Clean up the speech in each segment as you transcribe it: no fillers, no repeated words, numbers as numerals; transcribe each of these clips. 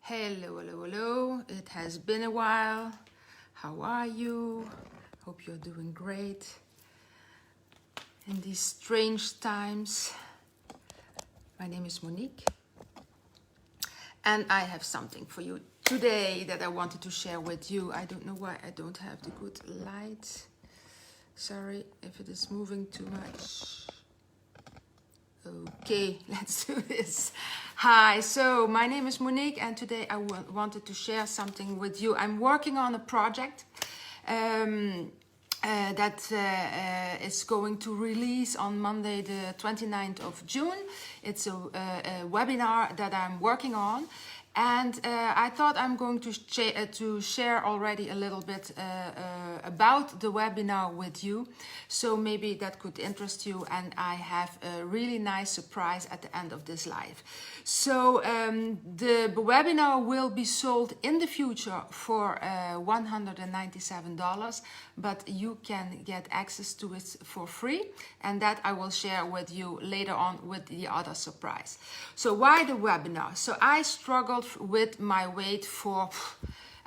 Hello, hello, hello. It has been a while. How are you? Hope you're doing great in these strange times. My name is Monique, and I have something for you today that I wanted to share with you. I don't know why I don't have the good light. Sorry if it is moving too much. Okay, let's do this. Hi, so my name is Monique, and today I wanted to share something with you. I'm working on a project that is going to release on Monday the 29th of June. It's a webinar that I'm working on. And I thought I'm going to share already a little bit about the webinar with you. So maybe that could interest you, and I have a really nice surprise at the end of this live. So the webinar will be sold in the future for $197, but you can get access to it for free, and that I will share with you later on with the other surprise. So why the webinar? So I struggled with my weight for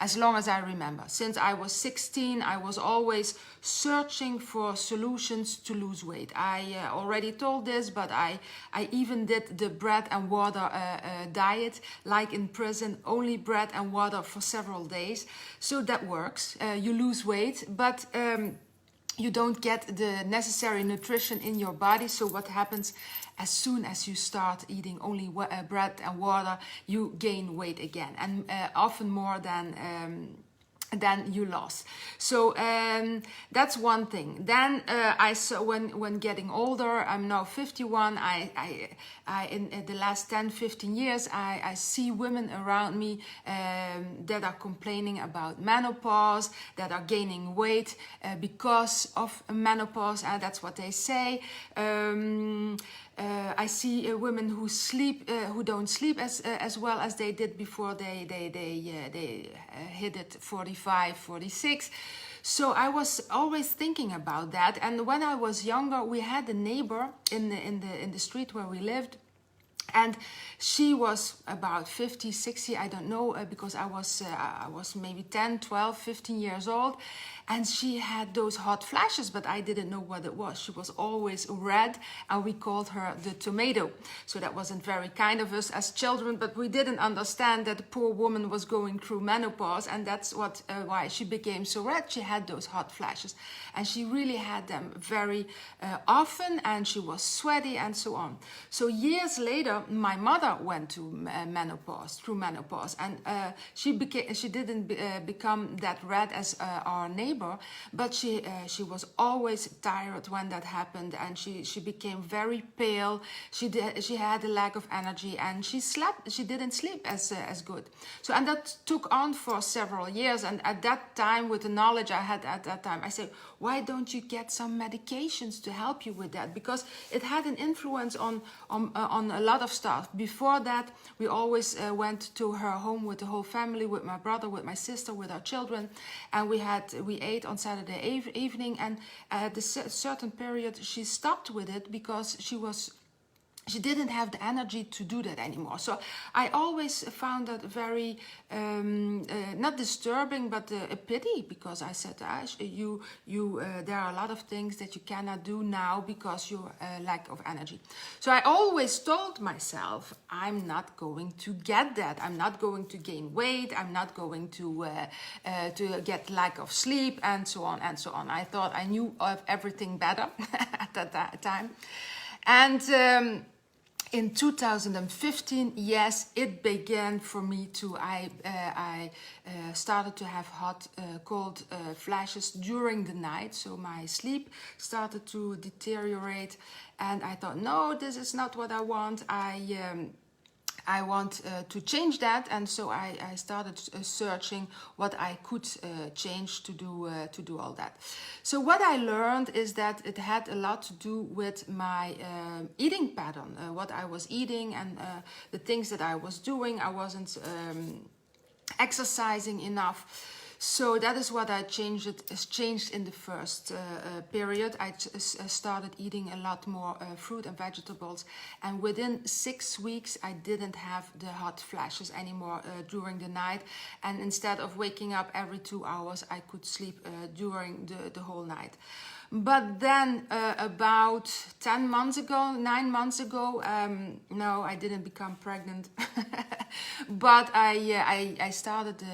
as long as I remember. Since I was 16, I was always searching for solutions to lose weight. I already told this, but I even did the bread and water diet, like in prison, only bread and water for several days. So that works. You lose weight, but you don't get the necessary nutrition in your body. So what happens as soon as you start eating only bread and water, you gain weight again, and often more than you lost. So that's one thing. Then I saw when getting older, I'm now 51, in the last 10-15 years, I see women around me that are complaining about menopause, that are gaining weight because of menopause, and that's what they say. I see women who don't sleep as well as they did before they hit it 45, 46. So I was always thinking about that. And when I was younger, we had a neighbor in the street where we lived. And she was about 50, 60, I don't know, because I was maybe 10, 12, 15 years old. And she had those hot flashes, but I didn't know what it was. She was always red, and we called her the tomato. So that wasn't very kind of us as children, but we didn't understand that the poor woman was going through menopause, and that's why she became so red. She had those hot flashes, and she really had them very often, and she was sweaty and so on. So years later, my mother went to menopause, and she didn't become that red as our neighbor, but she was always tired when that happened, and she became very pale. She had a lack of energy, and she didn't sleep as good. So, and that took on for several years. And at that time, with the knowledge I had at that time, I said, why don't you get some medications to help you with that? Because it had an influence on a lot of stuff. Before that, we always went to her home with the whole family, with my brother, with my sister, with our children, and we ate on Saturday evening. And at a certain period, she stopped with it because she didn't have the energy to do that anymore. So I always found that very, not disturbing, but a pity, because I said, Ash, there are a lot of things that you cannot do now because your lack of energy. So I always told myself, I'm not going to get that. I'm not going to gain weight. I'm not going to get lack of sleep, and so on and so on. I thought I knew of everything better at that time. And in 2015, yes, it began for me to. I started to have hot, cold flashes during the night. So my sleep started to deteriorate, and I thought, no, this is not what I want. I want to change that, and so I started searching what I could change to do all that. So what I learned is that it had a lot to do with my eating pattern, what I was eating, and the things that I was doing. I wasn't exercising enough. So that is what I changed in the first period. I started eating a lot more fruit and vegetables, and within 6 weeks I didn't have the hot flashes anymore during the night, and instead of waking up every 2 hours, I could sleep during the whole night. But then about 9 months ago, no, I didn't become pregnant, but I started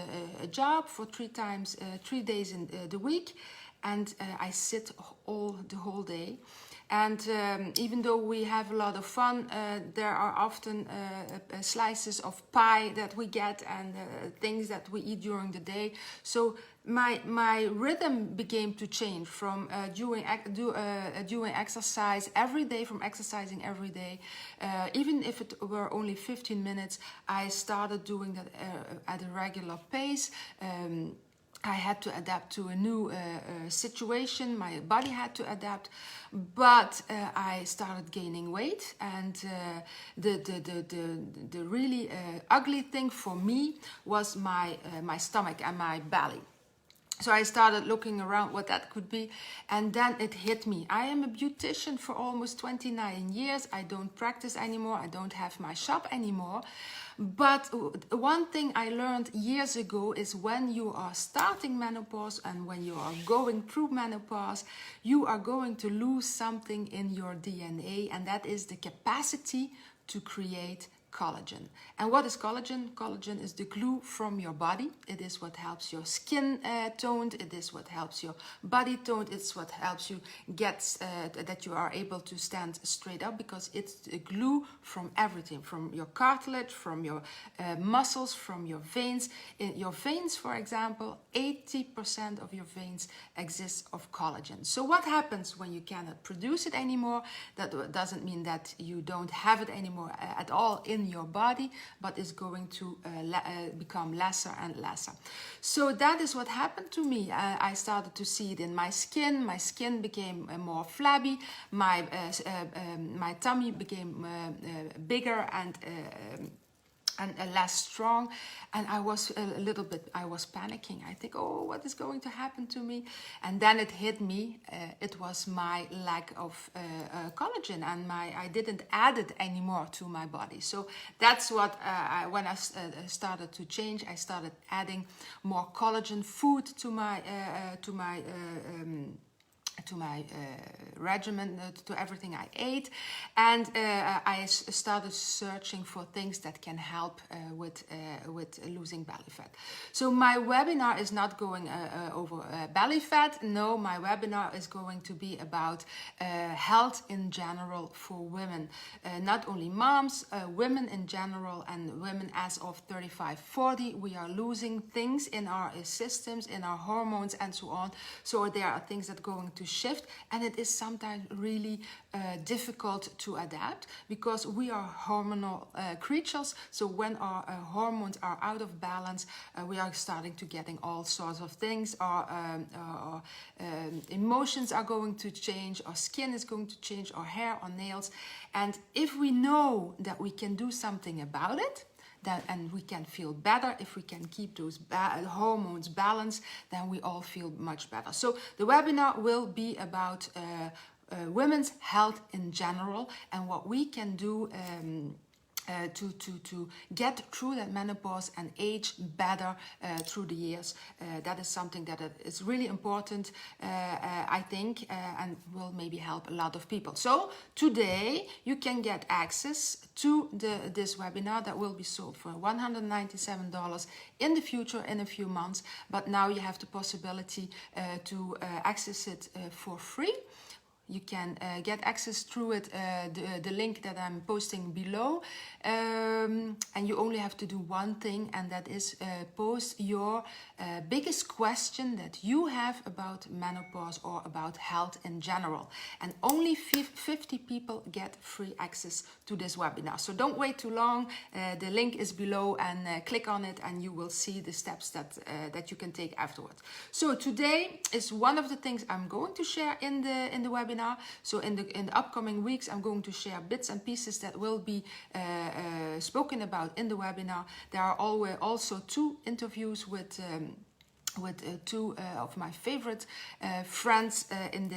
a job for 3 days in the week, and I sit the whole day. And even though we have a lot of fun, there are often slices of pie that we get and things that we eat during the day. So my rhythm began to change from doing exercise every day, from exercising every day. Even if it were only 15 minutes, I started doing that at a regular pace. I had to adapt to a new situation. My body had to adapt, but I started gaining weight, and the really ugly thing for me was my stomach and my belly. So I started looking around what that could be, and then it hit me. I am a beautician for almost 29 years. I don't practice anymore. I don't have my shop anymore. But one thing I learned years ago is when you are starting menopause and when you are going through menopause, you are going to lose something in your DNA, and that is the capacity to create collagen. And what is collagen? Collagen is the glue from your body. It is what helps your skin toned. It is what helps your body toned. It's what helps you get that you are able to stand straight up, because it's the glue from everything, from your cartilage, from your muscles, from your veins. In your veins, for example, 80% of your veins exist of collagen. So what happens when you cannot produce it anymore? That doesn't mean that you don't have it anymore at all in your body, but it's going to become lesser and lesser. So that is what happened to me. I started to see it in my skin. My skin became more flabby. My tummy became bigger and less strong, and I was panicking. I think, oh, what is going to happen to me? And then it hit me. It was my lack of collagen, and I didn't add it anymore to my body. So that's what when I started to change, I started adding more collagen food to my regimen, to everything I ate, and I started searching for things that can help with losing belly fat. So my webinar is not going over belly fat. No, my webinar is going to be about health in general for women, not only moms, women in general, and women as of 35-40. We are losing things in our systems, in our hormones, and so on. So there are things that are going to shift, and it is sometimes really difficult to adapt, because we are hormonal creatures. So when our hormones are out of balance, we are starting to getting all sorts of things. Our emotions are going to change, our skin is going to change, our hair, our nails. And if we know that we can do something about it, and we can feel better, if we can keep those hormones balanced, then we all feel much better. So the webinar will be about women's health in general, and what we can do to get through that menopause and age better through the years. That is something that is really important, I think, and will maybe help a lot of people. So today you can get access to this webinar that will be sold for $197 in the future, in a few months, but now you have the possibility to access it for free. You can get access through it, the link that I'm posting below, and you only have to do one thing, and that is post your biggest question that you have about menopause or about health in general. And only 50 people get free access to this webinar. So don't wait too long. The link is below, and click on it, and you will see the steps that you can take afterwards. So today is one of the things I'm going to share in the webinar. So in the upcoming weeks, I'm going to share bits and pieces that will be spoken about in the webinar. There are always also 2 interviews with two of my favorite friends in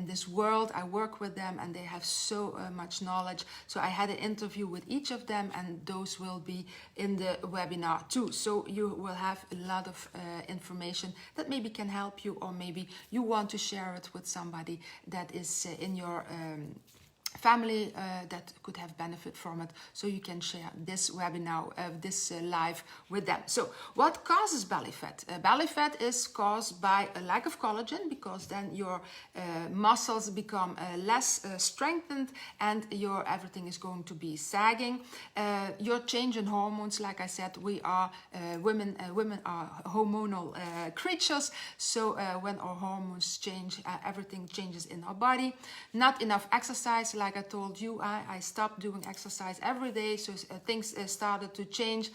this world. I work with them and they have so much knowledge. So I had an interview with each of them, and those will be in the webinar too. So you will have a lot of information that maybe can help you, or maybe you want to share it with somebody that is in your family that could have benefit from it, so you can share this webinar, this live with them. So what causes belly fat? Belly fat is caused by a lack of collagen, because then your muscles become less strengthened and everything is going to be sagging. Your change in hormones, like I said, we are women are hormonal creatures, so when our hormones change, everything changes in our body. Not enough exercise, like I told you, I stopped doing exercise every day, so things started to change.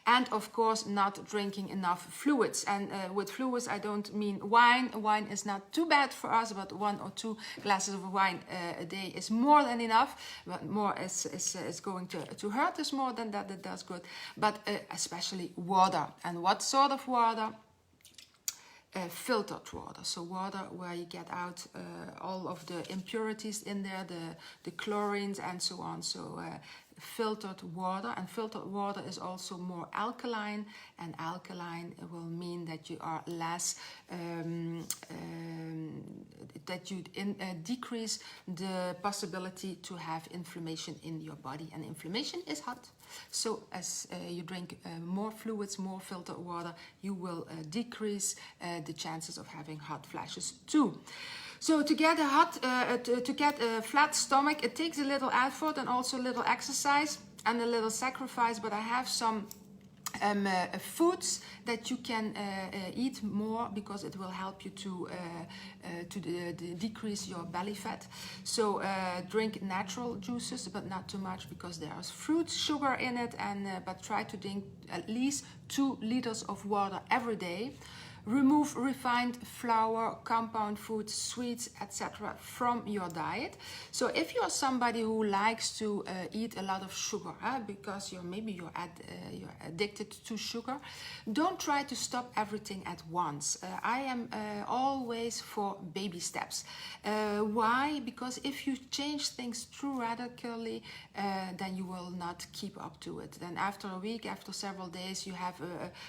And of course, not drinking enough fluids. And with fluids, I don't mean wine. Wine is not too bad for us, but 1 or 2 glasses of wine a day is more than enough. But more is going to hurt us more than that it does good. But especially water. And what sort of water? Filtered water, so water where you get out all of the impurities in there, the chlorines and so on. So filtered water, and filtered water is also more alkaline, and alkaline will mean that you are less that you decrease the possibility to have inflammation in your body, and inflammation is hot. So as you drink more fluids, more filtered water, you will decrease the chances of having hot flashes too. So to get a flat stomach, it takes a little effort and also a little exercise and a little sacrifice, but I have some foods that you can eat more, because it will help you to decrease your belly fat. So drink natural juices, but not too much, because there's fruit sugar in it, and but try to drink at least 2 liters of water every day. Remove refined flour, compound foods, sweets, etc. from your diet. So if you're somebody who likes to eat a lot of sugar, because maybe you're addicted to sugar, don't try to stop everything at once. I am always for baby steps. Why? Because if you change things too radically, then you will not keep up to it. Then after a week, after several days, you have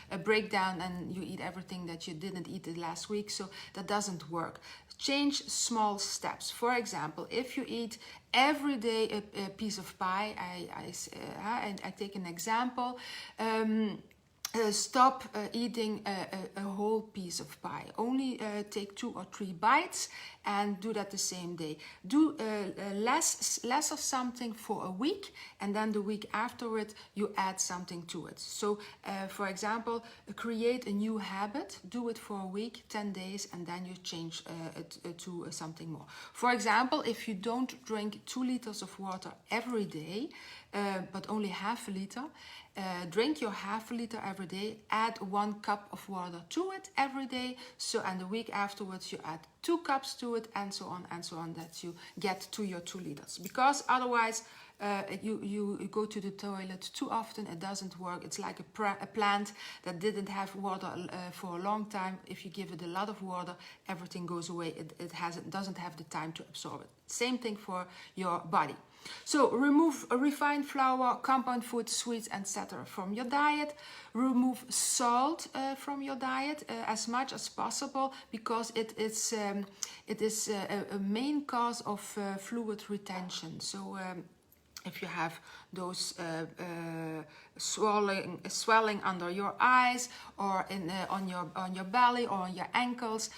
a breakdown and you eat everything that you didn't eat it last week, so that doesn't work. Change small steps. For example, if you eat every day a piece of pie, I take an example. Stop eating a whole piece of pie. Only take 2 or 3 bites and do that the same day. Do less of something for a week, and then the week after it you add something to it. So for example, create a new habit, do it for a week, 10 days, and then you change it to something more. For example, if you don't drink 2 liters of water every day, but only half a liter, drink your half a liter every day, add 1 cup of water to it every day, so and the week afterwards you add 2 cups to it, and so on, that you get to your 2 liters. Because otherwise you go to the toilet too often, it doesn't work. It's like a plant that didn't have water for a long time. If you give it a lot of water, everything goes away. It doesn't have the time to absorb it. Same thing for your body. So remove refined flour, compound foods, sweets, etc. from your diet. Remove salt from your diet as much as possible, because it is a main cause of fluid retention. So if you have those swelling under your eyes, or on your belly, or on your ankles,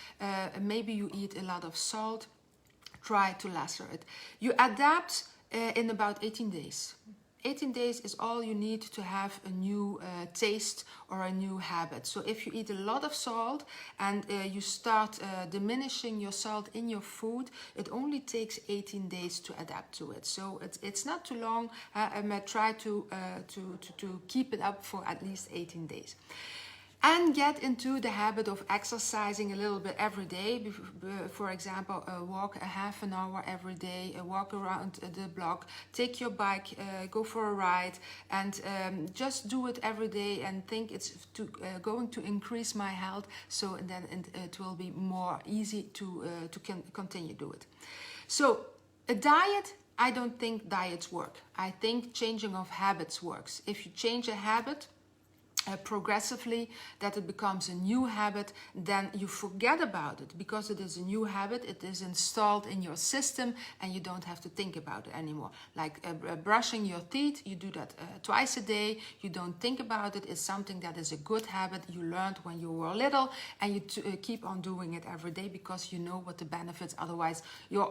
maybe you eat a lot of salt, try to lesser it. You adapt in about 18 days. 18 days is all you need to have a new taste or a new habit. So if you eat a lot of salt and you start diminishing your salt in your food, it only takes 18 days to adapt to it. So it's not too long. I try to keep it up for at least 18 days. And get into the habit of exercising a little bit every day. For example, walk a half an hour every day, walk around the block, take your bike, go for a ride, and just do it every day and think it's going to increase my health, so then it will be more easy to continue do it. So a diet, I don't think diets work. I think changing of habits works. If you change a habit progressively, that it becomes a new habit, then you forget about it because it is a new habit. It is installed in your system and you don't have to think about it anymore. Like brushing your teeth, you do that twice a day. You don't think about it. It's something that is a good habit you learned when you were little, and you keep on doing it every day because you know what the benefits. Otherwise,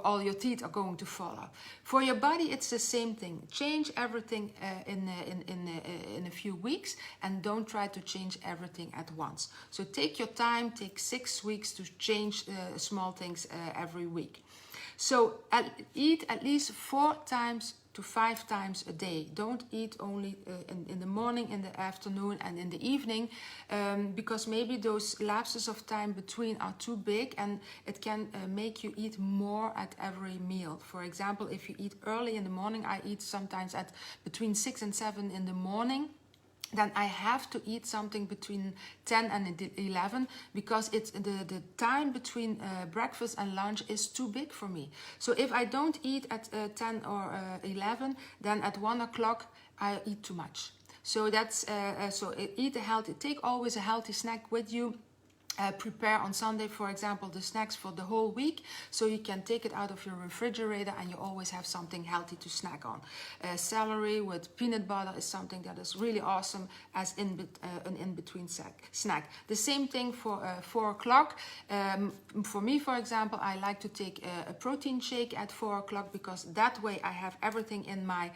all your teeth are going to fall out. For your body, it's the same thing. Change everything in a few weeks, and don't try to change everything at once. So take your time, take 6 weeks to change small things every week. So eat at least 4 times to 5 times a day. Don't eat only in the morning, in the afternoon, and in the evening, because maybe those lapses of time between are too big, and it can make you eat more at every meal. For example, if you eat early in the morning, I eat sometimes at between 6 and 7 in the morning, then I have to eat something between 10 and 11 because it's the time between breakfast and lunch is too big for me. So if I don't eat at 10 or 11, then at 1 o'clock I eat too much. So that's so eat a healthy. Take always a healthy snack with you. Prepare on Sunday, for example, the snacks for the whole week, so you can take it out of your refrigerator and you always have something healthy to snack on. Celery with peanut butter is something that is really awesome as an in-between snack. The same thing for 4 o'clock. For me, for example, I like to take a protein shake at 4 o'clock because that way I have everything in my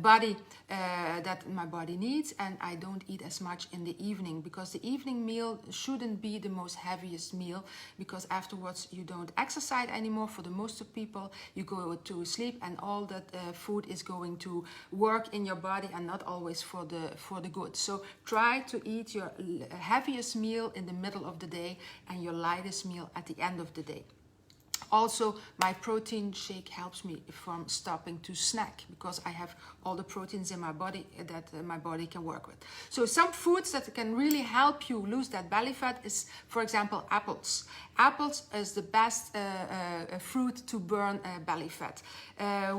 body that my body needs, and I don't eat as much in the evening, because the evening meal shouldn't be the most heaviest meal, because afterwards you don't exercise anymore. For the most of people, you go to sleep and all that food is going to work in your body and not always for the good. So try to eat your heaviest meal in the middle of the day and your lightest meal at the end of the day. Also, my protein shake helps me from stopping to snack because I have all the proteins in my body that my body can work with. So some foods that can really help you lose that belly fat is, for example, apples. Apples is the best fruit to burn belly fat.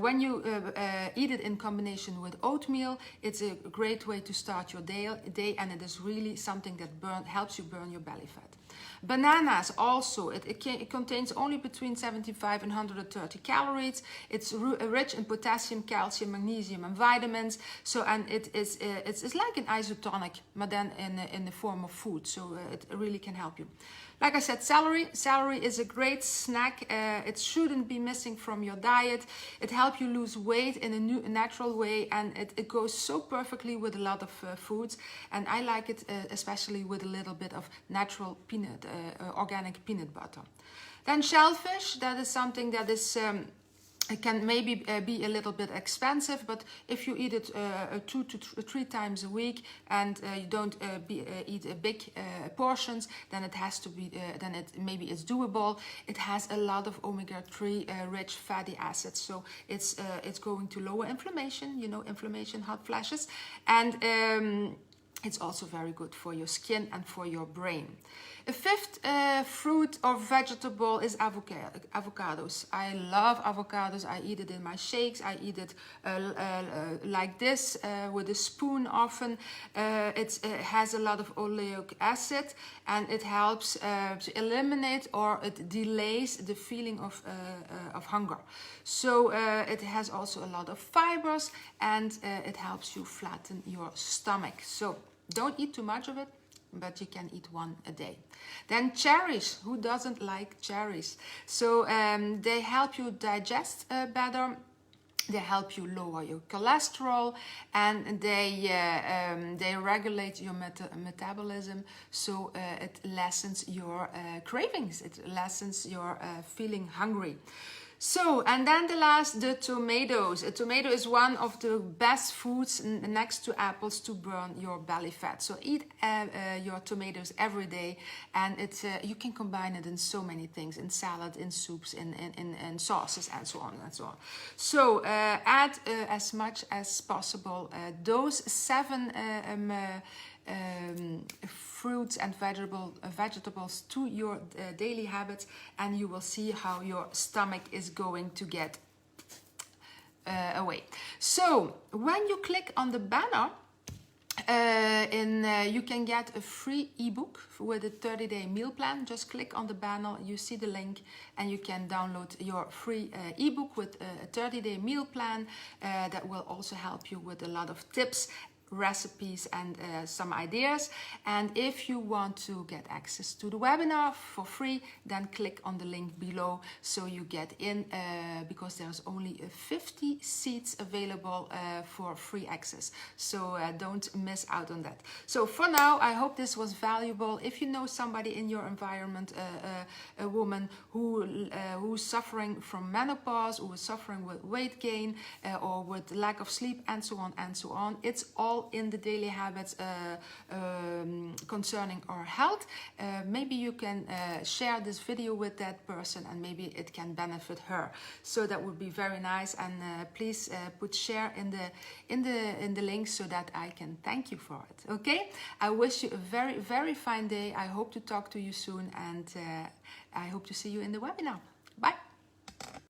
When you eat it in combination with oatmeal, it's a great way to start your day, and it is really something that helps you burn your belly fat. Bananas also, it contains only between 75 and 130 calories. It's rich in potassium, calcium, magnesium, and vitamins. So, and it's like an isotonic, but then in the form of food. So it really can help you. Like I said, celery. Celery is a great snack. It shouldn't be missing from your diet. It helps you lose weight in a natural way, and it goes so perfectly with a lot of foods. And I like it especially with a little bit of natural organic peanut butter. Then shellfish, that is something that is it can maybe be a little bit expensive, but if you eat it 2 to 3 times a week and you don't eat big portions, then it has to be. Maybe it's doable. It has a lot of omega-3 rich fatty acids, so it's going to lower inflammation. You know, inflammation, hot flashes, and it's also very good for your skin and for your brain. A fifth fruit or vegetable is avocados. I love avocados. I eat it in my shakes. I eat it like this with a spoon often. It has a lot of oleic acid, and it helps to eliminate, or it delays the feeling of hunger. So it has also a lot of fibers, and it helps you flatten your stomach. So don't eat too much of it, but you can eat 1 a day. Then cherries. Who doesn't like cherries? So they help you digest better. They help you lower your cholesterol, and they regulate your metabolism. So it lessens your cravings. It lessens your feeling hungry. So, and then the last, the tomatoes. A tomato is one of the best foods next to apples to burn your belly fat. So eat your tomatoes every day, and it's you can combine it in so many things, in salad, in soups, in sauces, and so on and so on. So add as much as possible those 7 fruits and vegetables to your daily habits, and you will see how your stomach is going to get away. So when you click on the banner, you can get a free ebook with a 30-day meal plan. Just click on the banner, you see the link, and you can download your free ebook with a 30-day meal plan that will also help you with a lot of tips, recipes, and some ideas. And if you want to get access to the webinar for free, then click on the link below so you get in, because there's only 50 seats available for free access. So don't miss out on that. So for now, I hope this was valuable. If you know somebody in your environment, a woman who's suffering from menopause, who is suffering with weight gain, or with lack of sleep, and so on and so on, it's all in the daily habits concerning our health. Maybe you can share this video with that person, and maybe it can benefit her. So that would be very nice. And please put share in the link so that I can thank you for it. Okay, I wish you a very, very fine day. I hope to talk to you soon, and I hope to see you in the webinar. Bye.